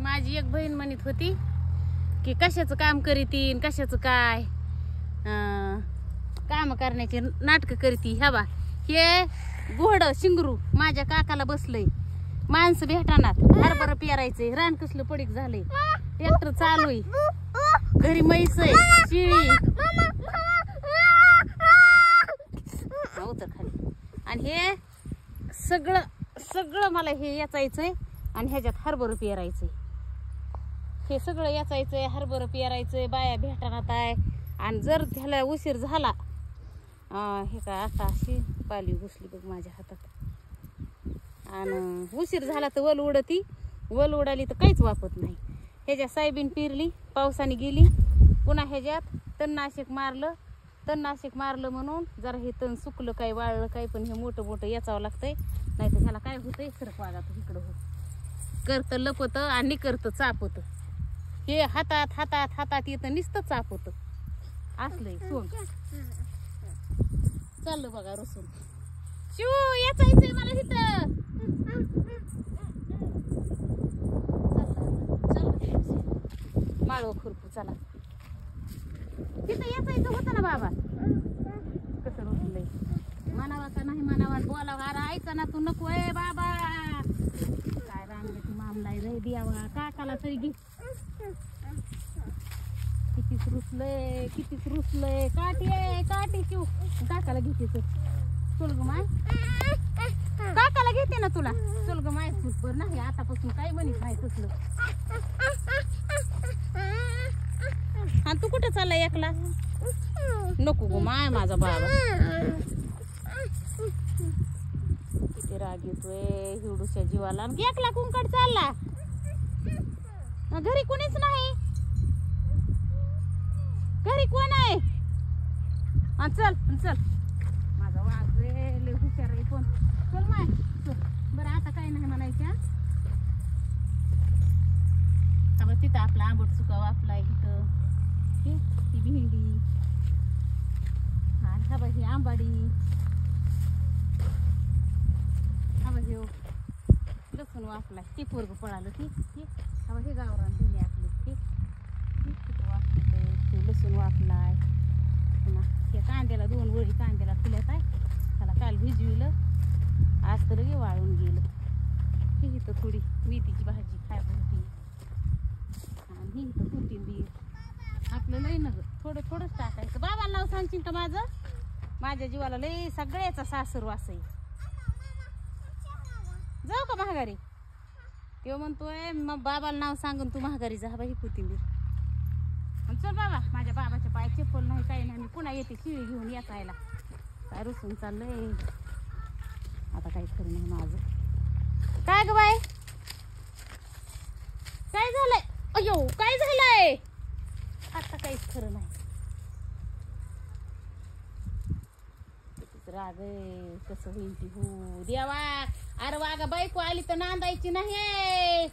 माझी एक बहीण म्हणत होती की कशाचं काम करीतीन, कशाचं काय काम करण्याची नाटक करीती. ह्या बा हे घोड शिंगरू माझ्या काकाला बसलंय. माणसं भेटणार, हरभरा पेरायचंय, रान कसलं पडीक झालंय, ट्रॅक्टर चालू आहे, घरी म्हैस आहे, शिळी उतर खाली. आणि हे सगळं सगळं मला हे याचायचंय. आणि ह्याच्यात हरभरा पेरायचंय, हे सगळं याचायचंय, हरभरा पेरायचंय. बाया भेटणार आहे. आणि जर त्याला उशीर झाला, हे काय आता अशी पाली घुसली बघ माझ्या हातात. आणि उशीर झाला तर वल उडती, वल उडाली तर काहीच वापत नाही. ह्याच्यात सोयाबीन पेरली, पावसाने गेली, पुन्हा ह्याच्यात तणनाशक मारलं. तणनाशक मारलं म्हणून जरा हे तण सुकलं काय, वाळलं काय, पण हे मोठं मोठं याचावं लागतंय. नाही तर ह्याला काय होतंय, सरक वागा तर इकडं हो करतं लपत आणि करतं चापत. हे हातात हातात हातात येतं, नुसतं चापत असलंय सोंग. चाललं बघा रसून. शिव याचायचंय मला तिथं. माळव खुरपू चला. तिथं याचायचं होतं ना बाबा. कसं रुसलंय, म्हणावा का नाही म्हणावा, बोलावा. अरे ऐका ना तू, नको आहे बाबा. काय रांगती मामलाय रे द्यावा. काकाला तरी घे. कितीच रुसलंय, कितीच रुसलंय. काठी आहे, काठी शिव. काकाला घेते तू. चल ग माय, काकाला घेते ना तुला. चल ग माय, बर नाही आतापासून काय म्हणत नाही तसलं. आणि तू कुठं चाललाय एकला? नको गो माय माझा बाबा. किती राग येतोय हिवडूच्या जीवाला. एकला कुंकड चालला, घरी कोणीच नाही. घरी कोण आहे? चल चल माझा वाघ रे, लय हुशार आहे कोण. चल माय चल. बरं आता काय नाही म्हणायच्या. तिथं आपला आंबट सुका वापलाय इथं. ती भेंडी आणि हा ही आंबाडी. हा बघ लसूण वापलाय. ती पोरग पळालं. ती हा हे गावरान भेंडी आपली. तिथं वापरतोय ते लसूण वापलाय. पुन्हा हे कांद्याला 2 वळी कांद्याला फुल्यात आहे. त्याला काल भिजविलं, आज तर वाळून गेलं. ही इथं थोडी मेथीची भाजी खाय होती. आणि ही इथं कोथिंबीर. आपलं लय न थोडं थोडंच टाकायचं. बाबाला नाव सांगशील का माझं? माझ्या जीवाला लय सगळ्याचा सासर वास आहे. जाऊ का महागारी? तो म्हणतोय मग बाबाला नाव सांगून तू महागारी जा. ही कोथिंबीर. चल बाबा, माझ्या बाबाच्या पाय चप्पल नाही काही नाही. मी पुन्हा येते शिळी घेऊन याचायला. काय रुसून चाललंय आता, काही खरं नाही माझं. काय ग बाय, काय झालंय? अयो काय झालंय? आता काहीच खरं नाही. राग कसं होईल ती हो देवा. अरे वागा बायको आली तर नांदायची नाही.